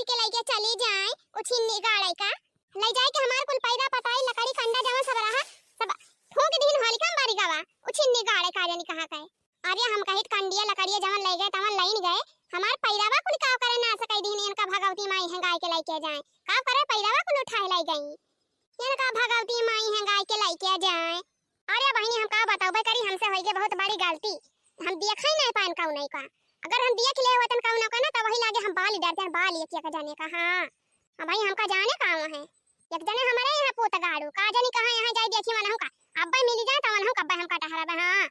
लूट के लेके चली जाए कुछ निगाड़े का ले जाए के हमार कुल पैदा पताई लकड़ी कंडा जमा सब रहा सब फूंक दिन होली कम बारी गवा कुछ निगाड़े का जानी कहां का अरे हम कहित कंडिया लकड़िया जमन ले गए तमन लाइन गए हमार पैरावा कुल का करे ना सकै दिन इनका भगवती माई है गाय के लेके जाए का करे पैरावा कुल उठाए लाई गई इनका भगवती माई है गाय के लेके जाए अरे बहनी हम का बताओ करी हमसे होई के बहुत बड़ी गलती हम देखै नहीं पान काऊ नहीं का अगर हम देख ले वतन काऊ ना का ना तब वही लागे हम बाल डरते हैं बाल ये का जाने का हां भाई हमका जाने काऊ है एक जने हमारे यहाँ पोत गाड़ू का जानी कहां यहां जाई देखी मन हमका अब्बा मिल जाए तवन हम कब्बा हमका टहरा हां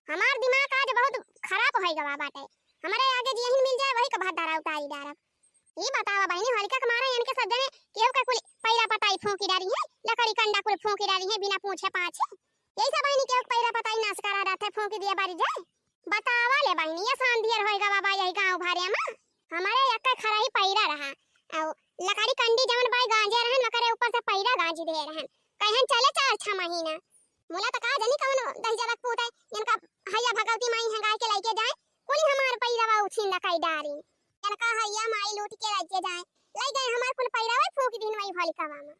हमार दिमाग आज बहुत खराब होई गवा बाटे हमारे आगे यही मिल जाए वही का भात डारा उतारी डारा ये बतावा बहनी हल्का के मारा इनके सब जने केहू का कुल पैरा पताई फूंकी डाली है लकड़ी कंडा कुल फूंकी डाली है बिना पूछे पाछे यही सब बहनी केहू पैरा पताई नाश करा रहते फूंकी दिए बारी जाए बतावा ले बहनी ये सांधियर होई गवा बा यही गांव भारे में हमारे एक खरा ही पैरा रहा और लकड़ी कंडी जवन बाई गांजे रहन मकरे ऊपर से पैरा गांजी दे रहन कहन चले 4-6 महीना मोला त का जानी कौन दही जलक पूत है इनका हैया भगवती माई है गाय के लेके जाए कुल हमार पैरावा उछिन न कई डारी इनका हैया माई लूट के लेके जाए ले गए हमार कुल पैरावा फूंक दिन वही भली कवा में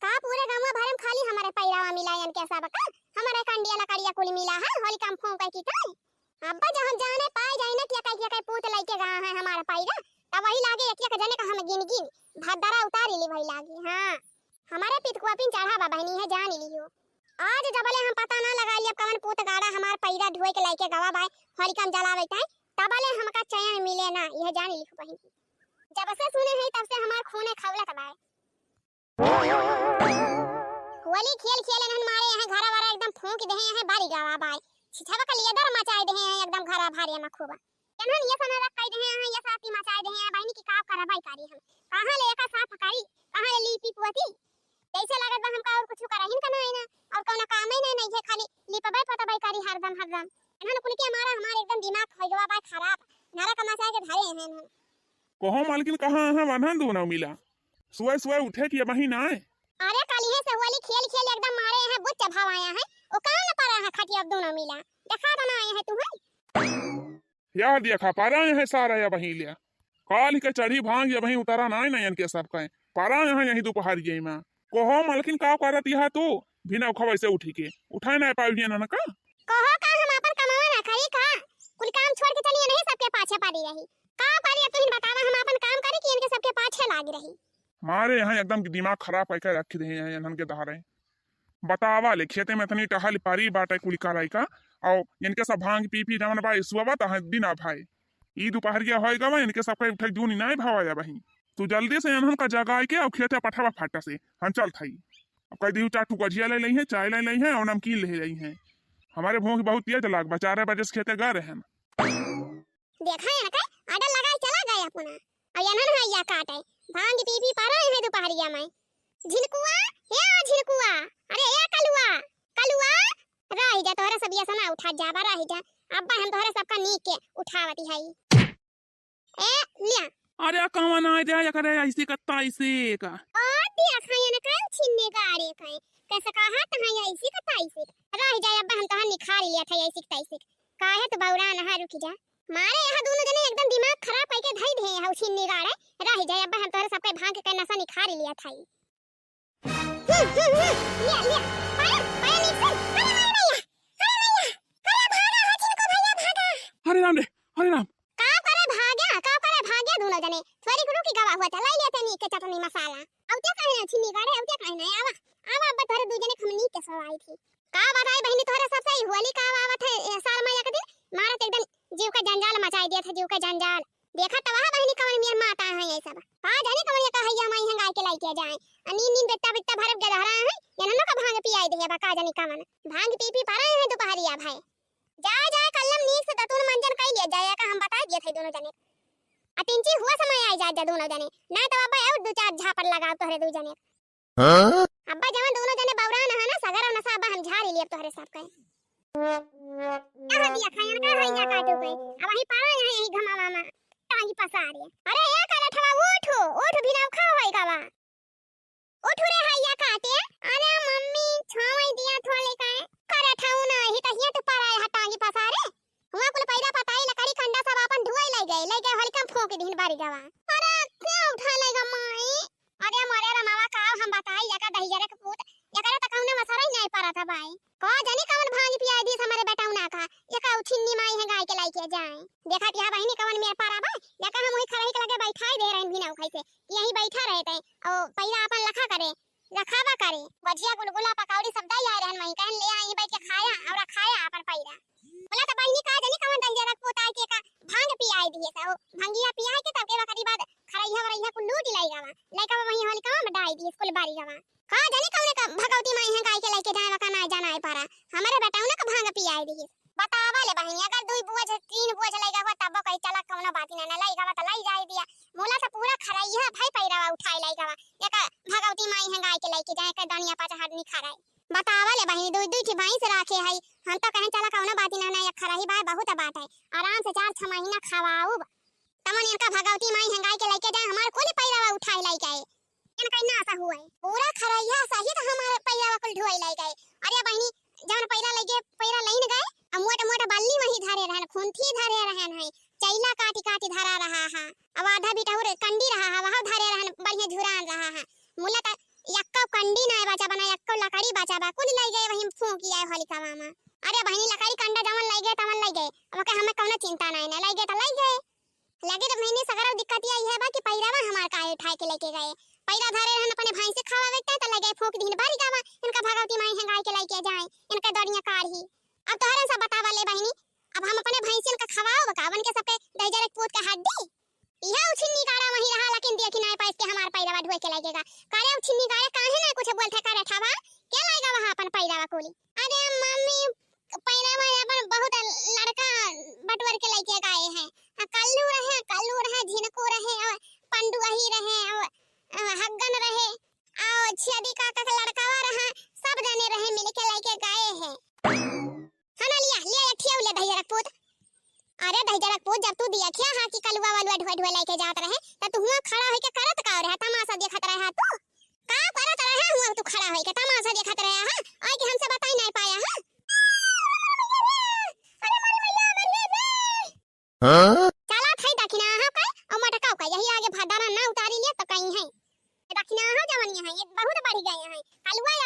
का पूरे गांव में भरम खाली हमारे पैरावा मिला इनके सब का हमारे कंडिया लकड़िया कुल मिला है होली काम फूंक की काय अब्बा जहां जाने पाए जाए ना क्या काय पूत लेके गया है हमारा पैरा तब वही लागे एक जने का हम गिन गिन भदरा उतारी ली वही लागे हां हमारे पितकुआ पिन चढ़ावा बहनी है जान लियो आज जबले हम पता ना लगा लिया कवन पूत गाड़ा हमार पैरा धोए के लेके गवा भाई हरी काम जलावे ताई तबले हमका चैन मिले ना यह जान लिख बहन जब से सुने है तब से हमार खूने खवलत बा होली खेल खेले नन मारे हैं घरा वाला एकदम फूंक दे हैं बारी गवा भाई छिछवा का लिए डर मचाए दे हैं एकदम घरा भारे में खूब कन्हन ये सना रख दे हैं ये साथी मचाए दे हैं बहनी की का करा भाई कारी हम कहां ले का साफ करी कहां ले लीपी पुआती कैसे लागत बा हमका और कुछ करहिन का नहीं ना और कोनो काम ही नहीं है खाली लिपबाई पताबाई करी हरदम इन्हन कुल के मारा हमारे एकदम दिमाग हो गवा बा खराब नारा कमाचा के धरे हैं कहो मालकिन कहां है वनहन दोनों मिला सुबह सुबह उठे कि वही ना है अरे काली है से होली खेल खेल एकदम मारे हैं बुच्चा भाव आया है ओ कहां न पारा है खटिया दोनों मिला देखा तो ना आए है तू है यार देखा पारा है सारा या वही लिया काल के चढ़ी भांग या वही उतारा ना है इनके सब का पारा है यही दोपहर ये में कहो मालकिन का करत यहा तो बिना खबर से उठी के उठाए ना पाई ना का कहो का हम अपन कमावा ना करी का कुल काम छोड़ के चलिए नहीं सबके पाछे पड़ी रही का पारी अब तुम बतावा हम अपन काम करी कि इनके सबके पाछे लागी रही मारे यहाँ एकदम दिमाग खराब करके रख दे हैं इन्हन के दहारे बतावा ले खेते में इतनी टहल पारी बाटे कुल कराई का और इनके सब भांग पी जमन भाई सुबह तो दिन भाई ई दोपहरिया होएगा भाई इनके सबके उठे जून नहीं भावा जा भाई तू जल्दी से इन्हन का जगाए के और खेते पठावा फाटा से हम चल थाई अब कई दी चाटू गजिया ले ली है चाय ले ली है और नमकीन ले ली है हमारे भूख बहुत तेज लाग 4 बजे से खेते गए रहे देखा है का आडा लगाई चला गया पुना और इन्हन है या काटे भांग पी पारा है दोपहरिया में झिलकुआ हे झिलकुआ अरे ए कलुआ कलुआ रही जा तोहरा सब ये सना उठा जाबा रही जा अब्बा हम तोहरा सबका नीक के उठावती है ए लिया अरे कौन आ जाए करे ऐसे कत्ता ऐसे का ओ दिया खाया न काल छिन्ने गाड़े खाए कैसे कहा तहां ऐसे कत्ता ऐसे रह जाए अब्बा हम तहां निखार लिया था ऐसे तैसे काहे तो बौरा नहा रुक जा मारे यहां दोनों जने एकदम दिमाग खराब करके धई दे है छिन्ने गाड़े रह जाए अब्बा हम तोहरा सबके भांग के नसा निखार लिया था लिया लिया पाया पाया नीचे हरे राम रे हरे राम का करे भाग्या दोनों जने थोड़ी गुरु की गवा हुआ था लाई लेते नी के चटनी मसाला अब क्या कहना छिनी गाड़े अब क्या कहना आवा आवा अब तोरे दू जने खमनी के सवाई थी का बताई बहनी तोरे सब सही होली का आवा थे साल में एक दिन मारत एकदम जीव का जंजाल मचाई दिया था जीव का जंजाल देखा तो वहां बहनी कवन मेर माता है ये सब आ जाने कवन ये कहैया माई है गाय के लाई के जाए नींद नींद बेटा बेटा भरब गधरा है यननो का भांग पियाई दे बका जाने कवन भांग पी पारा है दोपहरिया भाई जा कल्लम नीक से दतुन मंजन कई ले जाया का हम बता दिए थे दोनों जने अतिंची हुआ समय आई जा दोनों जने ना तो अब्बा और 2-4 झापड़ लगाओ तोहरे दू जने हां अब्बा जवन दोनों जने बौरा न है ना सगर और नसा अब्बा हम झाड़ी लिए तोहरे सब के कहां दिया खाया का हैया काटो पे अब वही पारा है यही घमा मामा टांगी पसारे अरे ये काला ठवा उठ भी ना खा होई गावा उठ रे हैया काटे अरे मम्मी छावई दिया थोले का करे ठाऊ ना ही तहिया तो पारा है टांगी पसारे हुआ कुल पैरा पताई लकड़ी कंडा सब अपन धुआई ले गए हल्का फूंक दिन बारी गावा अरे क्यों उठा लेगा माई। अरे मरे रमावा का हम बताई यका दहिजरे के पूत यका त कौनो मसरा ही नहीं पड़ा था भाई। को जानी कौन भांग पिया दी हमारे बेटाउना का यका उछिन्नी माई है गाय के लाइके जाए। देखा तिया बहिनी कौन मेरे पारा बा यका हम वही खरही के लगे बैठाई दे रहन बिना उखाई से यही बैठा रहते और पहिला अपन लखा करे रखावा करे भजिया गुलगुला पकौड़ी सब दई आए रहन वही कहन ले आई बैठ के खाया और खाया अपन पहिला। बोला त बहिनी का जानी कौन दहिजरे के पूत आई के का भांग पियाई दिए सा भंगिया पियाई के तब के वकरी बाद खरैया वरैया को लूट लाई गावा लइका वही होली काम में डाई दी स्कूल बारी गावा। का जानी कौन का भगवती माई है गाय के लेके जाए वका ना जाना है पारा हमारे बेटाऊ ना का भांग पियाई दी। बतावा ले बहिनी अगर दुई बुआ तीन बुआ लइका हुआ तब कहीं चला कौनो बात ना लाई गावा त लाई जाई दिया मोला से पूरा खरैया भाई पैरावा उठाई लाई गावा एका भगवती माई है गाय के लेके जाए के दनिया पाचा हाडनी खराई। बतावा ले बहिनी दुई दुई भाई से राखे है हम तो कहीं चला कौनो बात ना या खराही भाई बहुत बात है आराम से 4-6 महीना खवाऊ तमन इनका भगवती माई है गाय के लेके जाए हमारे कोने पैरावा उठाई लाई गए इनका ना ऐसा हुआ है पूरा खरैया सहित हमारे पैरावा कुल ढोई लाई गए। अरे बहिनी जवन पैरा लगे पैरा लईन गए अब मोटा मोटा बल्ली वही धरे रहन खुंथी धरे रहन है चैला काटी काटी धरा रहा है अब आधा बिटहुर कंडी रहा है वहां धरे रहन बढ़िया झुरान रहा है मुला त यक्का कंडी ना बचा बना यक्का लकड़ी बचा बा कुल लाई गए वही फूंकी आए होली का मामा। अरे बहिनी लकड़ी कंडा जवन लाई गए तवन लाई गए अब के हमें कोनो चिंता नहीं ना लाई गए त लाई गए लगे तो महीने सगरा दिक्कत आई है बा कि पैरावा हमार काहे उठाए के लेके गए पैरा धरे रहन अपने भाई से खावावे त लगे फूंक दिन बारी गावा इनका भगवती माई है गाय के लेके जाए इनका दरिया काढ़ी। अब तोहरा सब बतावा ले बहिनी अब हम अपने भाई से इनका खवाओ बकावन के सबके दहिजरे पूत का हड्डी यह उछिन्नी गाड़ा वही रहा लेकिन देखी ना पैसे के हमार पैरावा ढोए के लगेगा करे उछिन्नी गाड़ा काहे ना कुछ बोलथे करे ठावा क्या लाएगा वहां अपन पैरावा कोली। अरे मम्मी पैरावा अपन बहुत लड़का बटवर के लेके गए हैं कल्लू रहे झिनको रहे और पंडुआही रहे और हग्गन रहे और छियादी काका का लड़कावा रहा सब जने रहे मिल के लेके गए हैं हना लिया ले अठिया ले दहिजरा पूत। अरे दहिजरा पूत जब तू दिया क्या हां कि कलुआ वालुआ ढोए ढोए लेके जात रहे त तू हुआ खड़ा होई के करत का रहे तमाशा देखत रहे तू का करत रहे हुआ तू खड़ा होई के तमाशा देखत रहे हां आई के हमसे बताई नहीं पाया हां। अरे मारी मैया मर गई हां चला खाई दखिना हां का और मटकाओ का यही आगे भादारा ना उतारी ले तो कहीं है दखिना हां जवनिया है ये बहुत बढ़ गए हैं कलुआ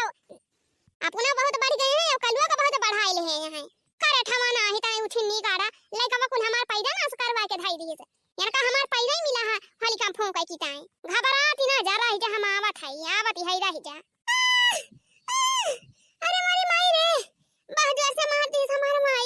अपना बहुत बढ़ गए हैं और कलुआ का बहुत बढ़ाई ले हैं यहाँ करे ठमाना ही ताई उछिन्नी गाड़ा लइका बकुल हमार पैदा ना करवा के धाई दिए इनका हमार पैदा ही मिला है होली का फूंक की ताई घबराती ना जा रही जा हम आवत है रही जा। अरे मारी माई रे बहुत जोर से मार दी हमार माई